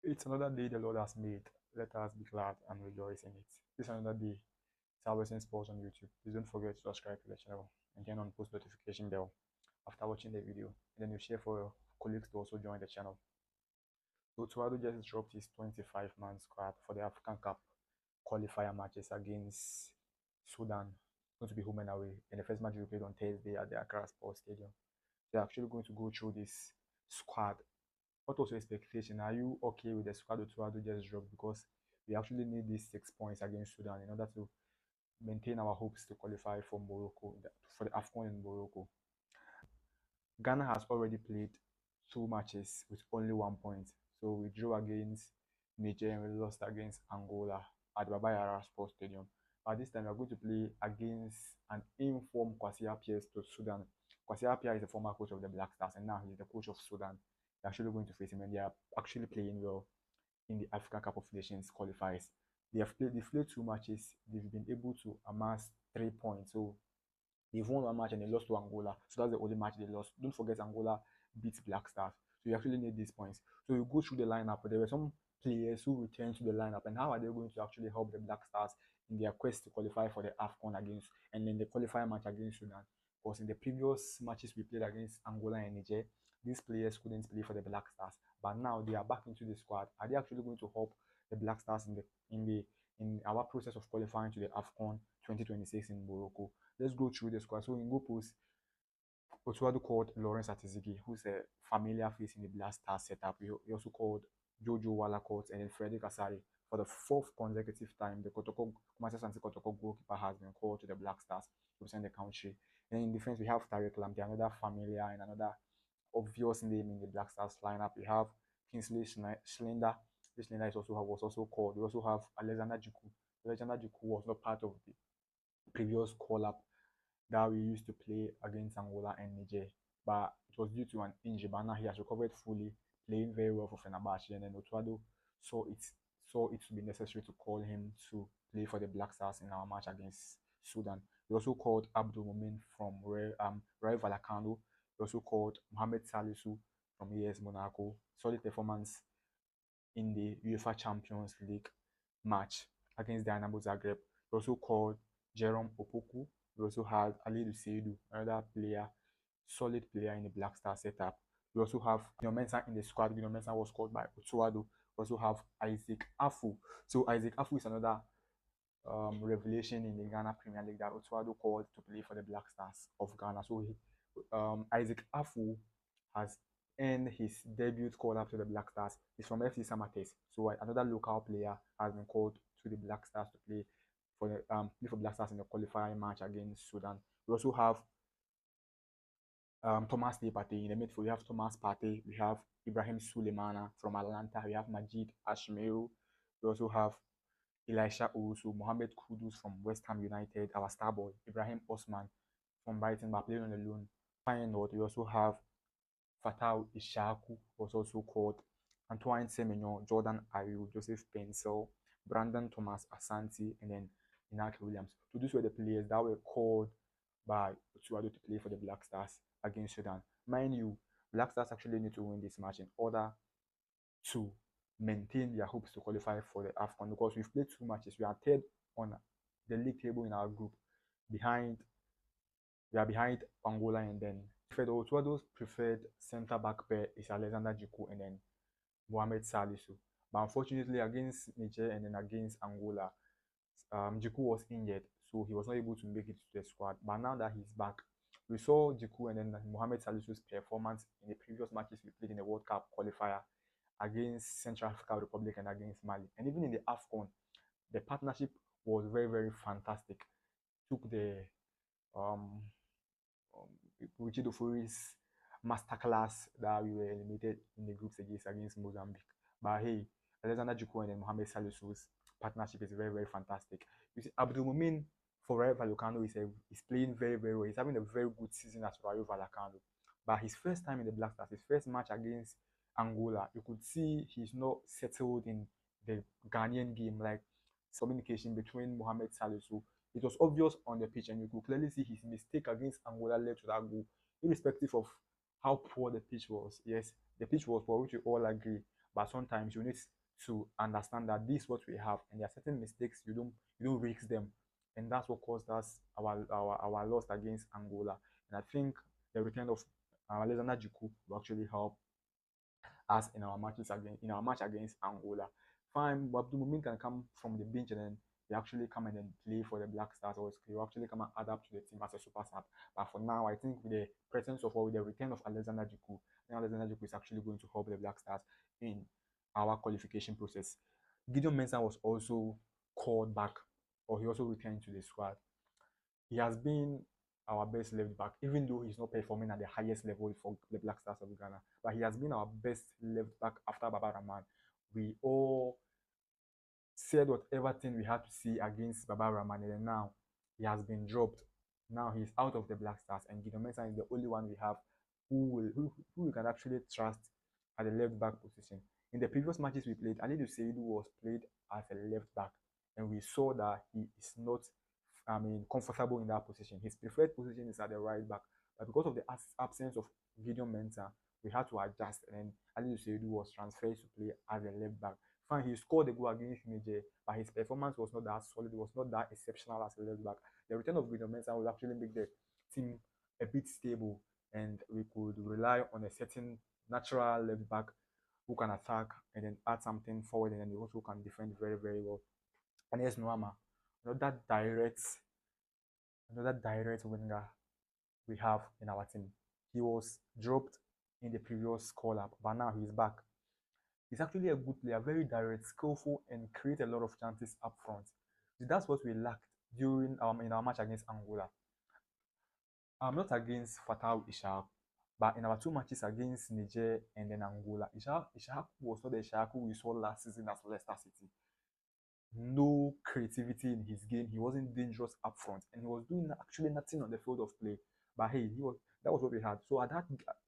It's another day the Lord has made. Let us be glad and rejoice in it. This is another day. Salvation Sports on YouTube. Please don't forget to subscribe to the channel and turn on post notification bell after watching the video. And then you share for your colleagues to also join the channel. So Tuado just dropped his 25-man squad for the African Cup qualifier matches against Sudan. It's going to be home and away. And the first match will be played on Thursday at the Accra Sports Stadium. They're actually going to go through this squad. What was your expectation? Are you okay with the squad Tuado just dropped? Because we actually need these 6 points against Sudan in order to maintain our hopes to qualify for Morocco, for the AFCON in Morocco. Ghana has already played 2 matches with only 1 point. So we drew against Niger and we lost against Angola at Baba Yara Sports Stadium. But this time we are going to play against an informed Kwasi Appiah to Sudan. Kwasi Appiah is the former coach of the Black Stars and now he's the coach of Sudan. They're actually going to face him and they are actually playing well in the African Cup of Nations qualifiers. They've played 2 matches. They've been able to amass 3 points. So they've won 1 match and they lost to Angola. So that's the only match they lost. Don't forget Angola beats Black Stars. So you actually need these points. So you go through the lineup. There were some players who returned to the lineup, and how are they going to actually help the Black Stars in their quest to qualify for the AFCON against and then the qualifier match against Sudan? Because in the previous matches we played against Angola and Niger, these players couldn't play for the Black Stars. But now they are back into the squad. Are they actually going to help the Black Stars in our process of qualifying to the AFCON 2026 in Morocco? Let's go through the squad. So in goal post, Otuado called Lawrence Atizigi, who's a familiar face in the Black Stars setup. He also called Jojo Wallacott and then Frederick Asari. For the 4th consecutive time, the Kumasi Santi Kotoko goalkeeper has been called to the Black Stars to represent the country. And in defense, we have Tariq Lamptey, another familiar and another obvious name in the Black Stars lineup. We have Kingsley Schlinder. This Schlinder was also called. We also have Alexander JIKU. Alexander JIKU was not part of the previous call-up that we used to play against Angola and Niger, but it was due to an injury. But now he has recovered fully, playing very well for Fenerbahce. And then Otuado saw it to be necessary to call him to play for the Black Stars in our match against Sudan. He also called Abdul Mumin from Rayo Vallecano. He also called Mohamed Salisu from AS Monaco. Solid performance in the UEFA Champions League match against Dynamo Zagreb. He also called Jerome Opoku. We also had Ali Seidu, another player, solid player in the Black Star setup. We also have Mensah in the squad. Mensah was called by Otuado. We also have Isaac Afu. So Isaac Afu is another revelation in the Ghana Premier League that Otuado called to play for the Black Stars of Ghana. So Isaac Afu has earned his debut call up to the Black Stars. He's from FC Samates. So another local player has been called to the Black Stars to play for Black Stars in the qualifying match against Sudan. We also have Thomas Partey in the midfield. We have Thomas Partey. We have Ibrahim Sulemana from Atlanta. We have Majid Ashmeru. We also have Elisha Owusu, Mohamed Kudus from West Ham United, our star boy, Ibrahim Osman from Brighton, but playing on the loan. Final note, we also have Fatal Ishaku, was also called Antoine Semenyo, Jordan Ayew, Joseph Pencil, Brandon Thomas Asante, and then Inaki Williams. So these were the players that were called by Otuado to play for the Black Stars against Sudan. Mind you, Black Stars actually need to win this match in order to maintain their hopes to qualify for the AFCON, because we've played 2 matches. We are third on the league table in our group. We are behind Angola, and then Otuado's preferred centre-back pair is Alexander JIKU and then Mohamed Salisu. But unfortunately, against Niger and then against Angola, JIKU was injured, so he was not able to make it to the squad. But now that he's back, we saw JIKU and then Mohamed Salisu's performance in the previous matches we played in the World Cup qualifier against Central African Republic and against Mali. And even in the AFCON, the partnership was very, very fantastic. Took the Richie Dufori's masterclass that we were eliminated in the group stages against Mozambique. But hey, Alexander JIKU and Mohamed Salisu's partnership is very, very fantastic. You see, Abdul Mumin for Rayo Vallecano is playing very, very well. He's having a very good season at Rayo Vallecano. But his first time in the Black Stars, his first match against Angola, you could see he's not settled in the Ghanaian game. Like communication between Mohamed Salisu, it was obvious on the pitch, and you could clearly see his mistake against Angola led to that goal, irrespective of how poor the pitch was. Yes, the pitch was poor, which we all agree. but sometimes you need to understand that this is what we have, and there are certain mistakes you don't risk them, and that's what caused us our loss against Angola. And I think the return of Alexander Jiku will actually help us in our match against Angola. Fine, but the moment can come from the bench and then he actually come and then play for the Black Stars, or he will actually come and adapt to the team as a super sub. But for now, I think with the presence of, or with the return of Alexander Jiku, I think Alexander Jiku is actually going to help the Black Stars in our qualification process. Gideon Mensah was also called back, or he also returned to the squad. He has been our best left back, even though he's not performing at the highest level for the Black Stars of Ghana. But he has been our best left back after Baba Rahman. We all said whatever thing we had to see against Baba Rahman, and now he has been dropped. Now he's out of the Black Stars, and Gideon Mensah is the only one we have who we can actually trust at the left back position. In the previous matches we played, Alidu Seidu was played as a left back, and we saw that he is not comfortable in that position. His preferred position is at the right back, but because of the absence of Gideon Mensah, we had to adjust, and Alidu Seidu was transferred to play as a left back. Fine, he scored a goal against Niger, but his performance was not that solid, was not that exceptional as a left back. The return of Gideon Mensah will actually make the team a bit stable, and we could rely on a certain natural left back who can attack and then add something forward, and then he also can defend very, very well. And here's Noama, another direct winger we have in our team. He was dropped in the previous call-up, but now he's back. He's actually a good player, very direct, skillful, and create a lot of chances up front. So that's what we lacked during in our match against Angola. I'm not against Fatal Ishaq, but in our two matches against Niger and then Angola, Ishaq was not the Ishaq we saw last season at Leicester City. No creativity in his game. He wasn't dangerous up front, and he was doing actually nothing on the field of play. But hey, that was what we had. So at that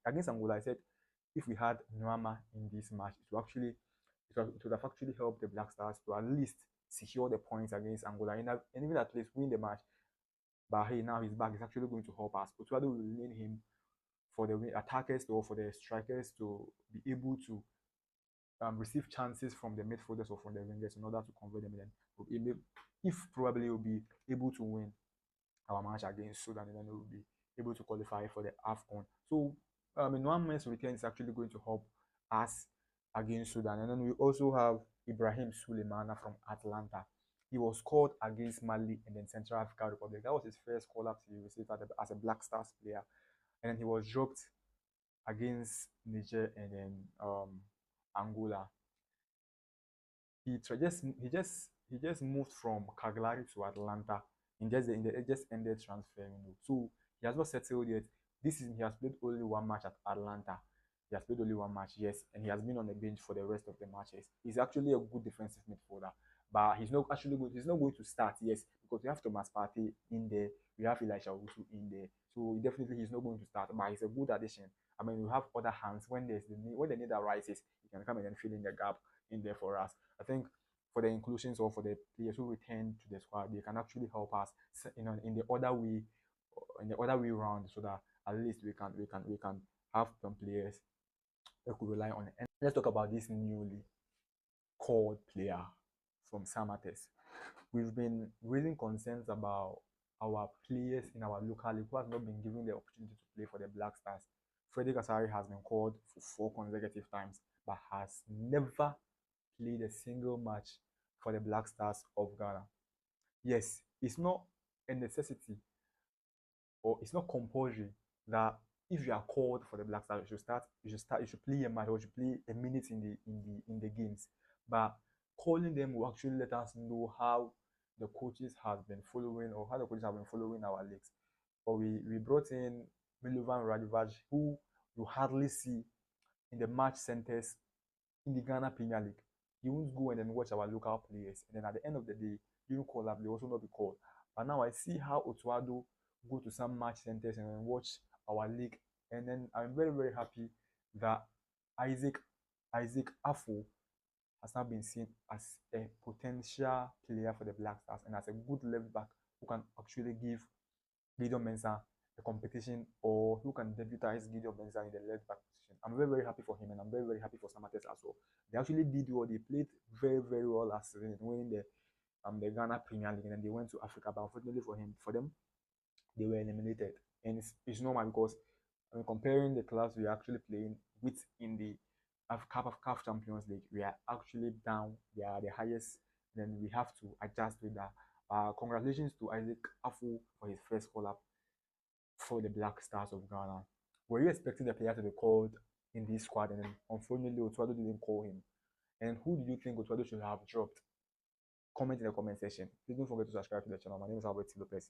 against Angola, I said if we had Nuama in this match, it would have actually helped the Black Stars to at least secure the points against Angola and even at least win the match. But hey, now he's back. It's actually going to help us. Otto will need him for the attackers or for the strikers to be able to receive chances from the midfielders or from the wingers in order to convert them. And then if probably we'll be able to win our match against Sudan, and then we'll be able to qualify for the AFCON. So in 1 month's return is actually going to help us against Sudan. And then we also have Ibrahim Suleimana from Atlanta. He was called against Mali and then Central African Republic. That was his first call-up he received as a Black Stars player. And then he was dropped against Niger and then Angola. He just moved from Cagliari to Atlanta in it just ended transfer window. So he has not settled yet. This season he has played only one match at Atlanta. He has played only one match, yes, and he has been on the bench for the rest of the matches. He's actually a good defensive midfielder, but he's not going to start, yes, because we have Thomas Partey in there, we have Elisha Owusu in there, so definitely he's not going to start, but he's a good addition. I mean, we have other hands when the need arises, he can come in and fill in the gap in there for us. I think for the inclusions or for the players who return to the squad, they can actually help us, in the other way round, so that at least we can have some players we could rely on. And let's talk about this newly called player from Samates. We've been raising concerns about our players in our local league who have not been given the opportunity to play for the Black Stars. Frederick Asari has been called for 4 consecutive times, but has never played a single match for the Black Stars of Ghana. Yes, it's not a necessity or it's not compulsory that if you are called for the Black Stars, you should play a match or you should play a minute in the games. But calling them will actually let us know how the coaches have been following our leagues. But we brought in Milovan Radivaj, who you hardly see in the match centers in the Ghana Premier League. He won't go and then watch our local players, and then at the end of the day, you call up, they also not be called. But now I see how Otto go to some match centers and then watch our league, and then I'm very, very happy that Isaac Afo has now been seen as a potential player for the Black Stars and as a good left back who can actually give Gideon Mensah a competition, or who can debutize Gideon Mensah in the left back position. I'm very, very happy for him, and I'm very, very happy for Samates as well, They actually did well. They played very, very well last season, winning the Ghana Premier League, and then they went to Africa. But unfortunately for them, they were eliminated. And it's normal because comparing the clubs we are actually playing with in the CAF Champions League, we are actually down. They are the highest. Then we have to adjust with that. Congratulations to Isaac Afu for his first call up for the Black Stars of Ghana. Were you expecting the player to be called in this squad? And then unfortunately, Otto didn't call him. And who do you think Otto should have dropped? Comment in the comment section. Please don't forget to subscribe to the channel. My name is Albert Lopez.